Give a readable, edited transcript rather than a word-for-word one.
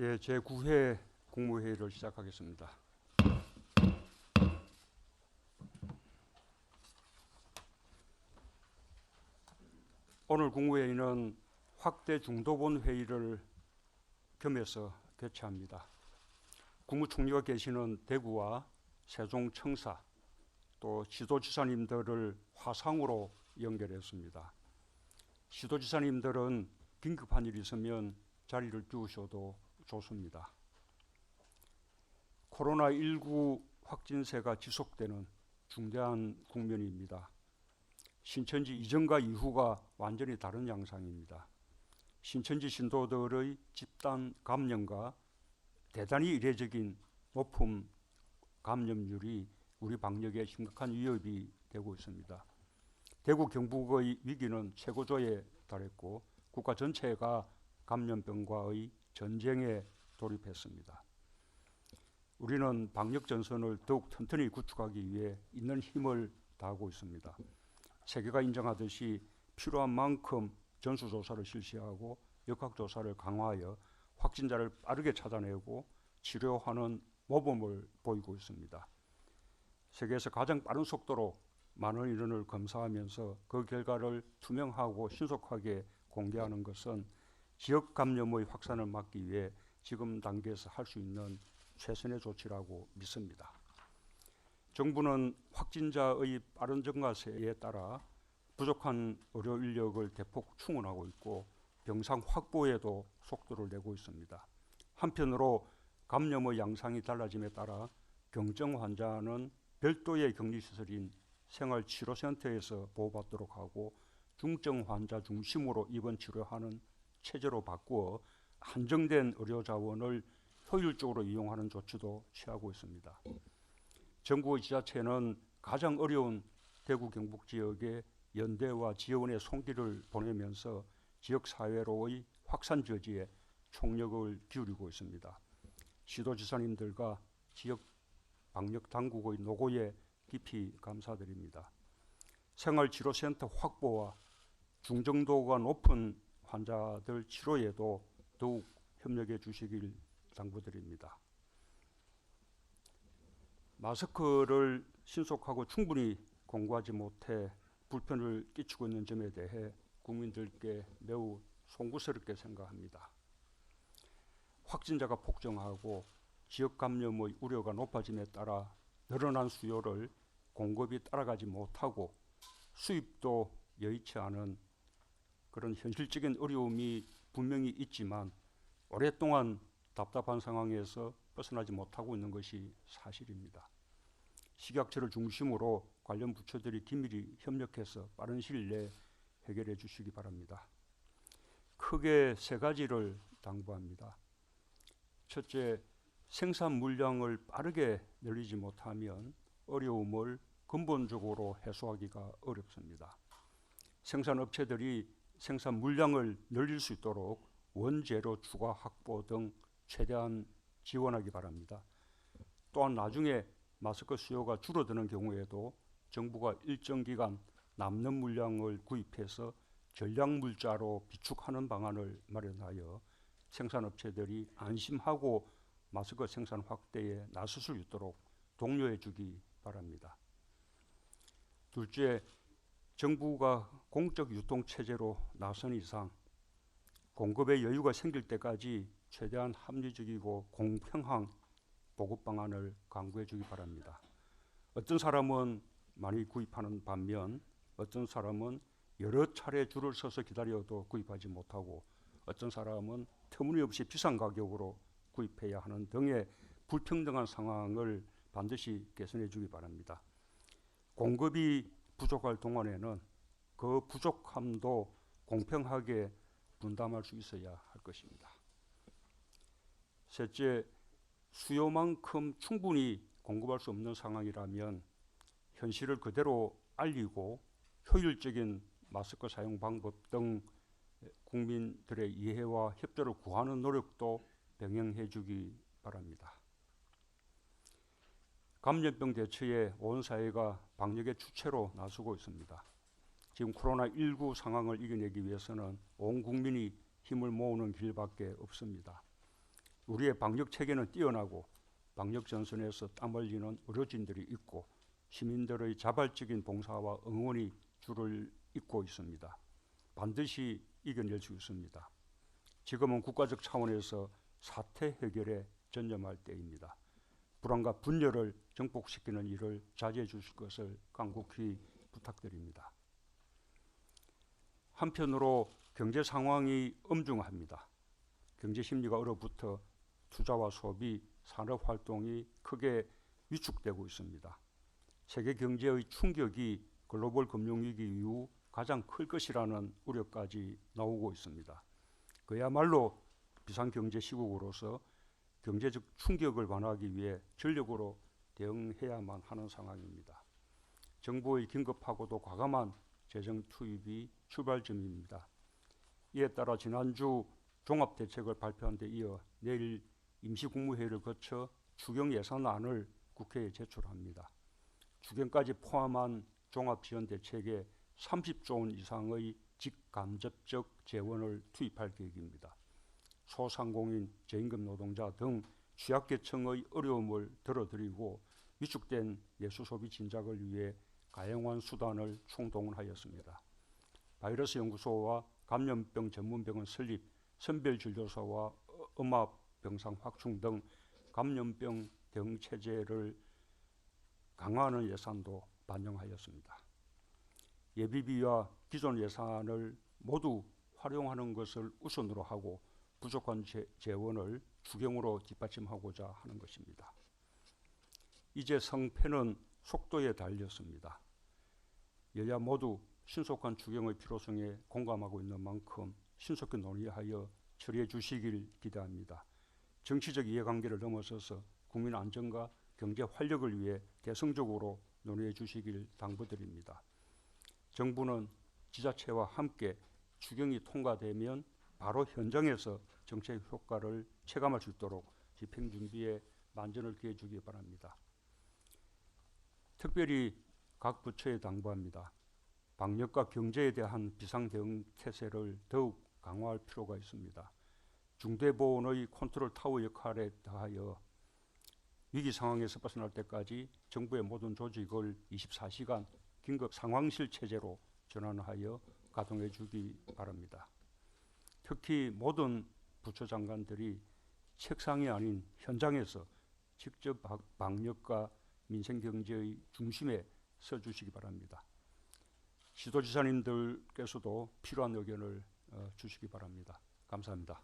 예, 제9회 국무회의를 시작하겠습니다. 오늘 국무회의는 확대 중도본 회의를 겸해서 개최합니다. 국무총리가 계시는 대구와 세종청사 또 지도지사님들을 화상으로 연결했습니다. 지도지사님들은 긴급한 일이 있으면 자리를 비우셔도 좋습니다. 코로나19 확진세가 지속되는 중대한 국면입니다. 신천지 이전과 이후가 완전히 다른 양상입니다. 신천지 신도들의 집단 감염과 대단히 이례적인 높은 감염률이 우리 방역에 심각한 위협이 되고 있습니다. 대구 경북의 위기는 최고조에 달했고 국가 전체가 감염병과의 전쟁에 돌입했습니다. 우리는 방역 전선을 더욱 튼튼히 구축하기 위해 있는 힘을 다하고 있습니다. 세계가 인정하듯이 필요한 만큼 전수조사를 실시하고 역학조사를 강화하여 확진자를 빠르게 찾아내고 치료하는 모범을 보이고 있습니다. 세계에서 가장 빠른 속도로 많은 인원을 검사하면서 그 결과를 투명하고 신속하게 공개하는 것은 지역 감염의 확산을 막기 위해 지금 단계에서 할 수 있는 최선의 조치라고 믿습니다. 정부는 확진자의 빠른 증가세에 따라 부족한 의료 인력을 대폭 충원하고 있고 병상 확보에도 속도를 내고 있습니다. 한편으로 감염의 양상이 달라짐에 따라 경증 환자는 별도의 격리시설인 생활치료센터에서 보호받도록 하고 중증 환자 중심으로 입원 치료하는 체제로 바꾸어 한정된 의료 자원을 효율적으로 이용하는 조치도 취하고 있습니다. 정부의 지자체는 가장 어려운 대구 경북 지역에 연대와 지원의 손길을 보내면서 지역사회로의 확산 저지에 총력을 기울이고 있습니다. 시도지사님들과 지역 방역 당국의 노고에 깊이 감사드립니다. 생활치료센터 확보와 중증도가 높은 환자들 치료에도 더욱 협력해 주시길 당부드립니다. 마스크를 신속하고 충분히 공구하지 못해 불편을 끼치고 있는 점에 대해 국민들께 매우 송구스럽게 생각합니다. 확진자가 폭증하고 지역 감염의 우려가 높아짐에 따라 늘어난 수요를 공급이 따라가지 못하고 수입도 여의치 않은 그런 현실적인 어려움이 분명히 있지만 오랫동안 답답한 상황에서 벗어나지 못하고 있는 것이 사실입니다. 식약처를 중심으로 관련 부처들이 긴밀히 협력해서 빠른 시일 내에 해결해 주시기 바랍니다. 크게 세 가지를 당부합니다. 첫째, 생산 물량을 빠르게 늘리지 못하면 어려움을 근본적으로 해소하기가 어렵습니다. 생산업체들이 생산 물량을 늘릴 수 있도록 원재료 추가 확보 등 최대한 지원하기 바랍니다. 또한 나중에 마스크 수요가 줄어드는 경우에도 정부가 일정 기간 남는 물량을 구입해서 전략물자로 비축하는 방안을 마련하여 생산업체들이 안심하고 마스크 생산 확대에 나설 수 있도록 독려해 주기 바랍니다. 둘째, 정부가 공적 유통체제로 나선 이상 공급에 여유가 생길 때까지 최대한 합리적이고 공평한 보급 방안을 강구해 주기 바랍니다. 어떤 사람은 많이 구입하는 반면 어떤 사람은 여러 차례 줄을 서서 기다려도 구입하지 못하고 어떤 사람은 터무니없이 비싼 가격으로 구입해야 하는 등의 불평등한 상황을 반드시 개선해 주기 바랍니다. 공급이 부족할 동안에는 그 부족함도 공평하게 분담할 수 있어야 할 것입니다. 셋째, 수요만큼 충분히 공급할 수 없는 상황이라면 현실을 그대로 알리고 효율적인 마스크 사용 방법 등 국민들의 이해와 협조를 구하는 노력도 병행해 주기 바랍니다. 감염병 대처에 온 사회가 방역의 주체로 나서고 있습니다. 지금 코로나19 상황을 이겨내기 위해서는 온 국민이 힘을 모으는 길밖에 없습니다. 우리의 방역 체계는 뛰어나고 방역 전선에서 땀 흘리는 의료진들이 있고 시민들의 자발적인 봉사와 응원이 줄을 잇고 있습니다. 반드시 이겨낼 수 있습니다. 지금은 국가적 차원에서 사태 해결에 전념할 때입니다. 불안과 분열을 정복시키는 일을 자제해 주실 것을 간곡히 부탁드립니다. 한편으로 경제 상황이 엄중합니다. 경제 심리가 얼어붙어 투자와 소비, 산업 활동이 크게 위축되고 있습니다. 세계 경제의 충격이 글로벌 금융위기 이후 가장 클 것이라는 우려까지 나오고 있습니다. 그야말로 비상경제 시국으로서 경제적 충격을 완화하기 위해 전력으로 대응해야만 하는 상황입니다. 정부의 긴급하고도 과감한 재정 투입이 출발점입니다. 이에 따라 지난주 종합대책을 발표한 데 이어 내일 임시국무회의를 거쳐 추경 예산안을 국회에 제출합니다. 추경까지 포함한 종합지원대책에 30조 원 이상의 직간접적 재원을 투입할 계획입니다. 소상공인, 저임금 노동자 등 취약계층의 어려움을 덜어드리고 위축된 내수소비 진작을 위해 가용한 수단을 총동원하였습니다. 바이러스 연구소와 감염병 전문병원 설립, 선별진료소와 음압병상 확충 등 감염병 대응 체제를 강화하는 예산도 반영하였습니다. 예비비와 기존 예산을 모두 활용하는 것을 우선으로 하고 부족한 재원을 추경으로 뒷받침하고자 하는 것입니다. 이제 성패는 속도에 달렸습니다. 여야 모두 신속한 추경의 필요성에 공감하고 있는 만큼 신속히 논의하여 처리해 주시길 기대합니다. 정치적 이해관계를 넘어서서 국민 안전과 경제 활력을 위해 대승적으로 논의해 주시길 당부드립니다. 정부는 지자체와 함께 추경이 통과되면 바로 현장에서 정책 효과를 체감할 수 있도록 집행 준비에 만전을 기해 주기 바랍니다. 특별히 각 부처에 당부합니다. 방역과 경제에 대한 비상대응 태세를 더욱 강화할 필요가 있습니다. 중대보건의 컨트롤 타워 역할에 더하여 위기 상황에서 벗어날 때까지 정부의 모든 조직을 24시간 긴급 상황실 체제로 전환하여 가동해 주기 바랍니다. 특히 모든 부처 장관들이 책상이 아닌 현장에서 직접 방역과 민생경제의 중심에 서주시기 바랍니다. 시도지사님들께서도 필요한 의견을 주시기 바랍니다. 감사합니다.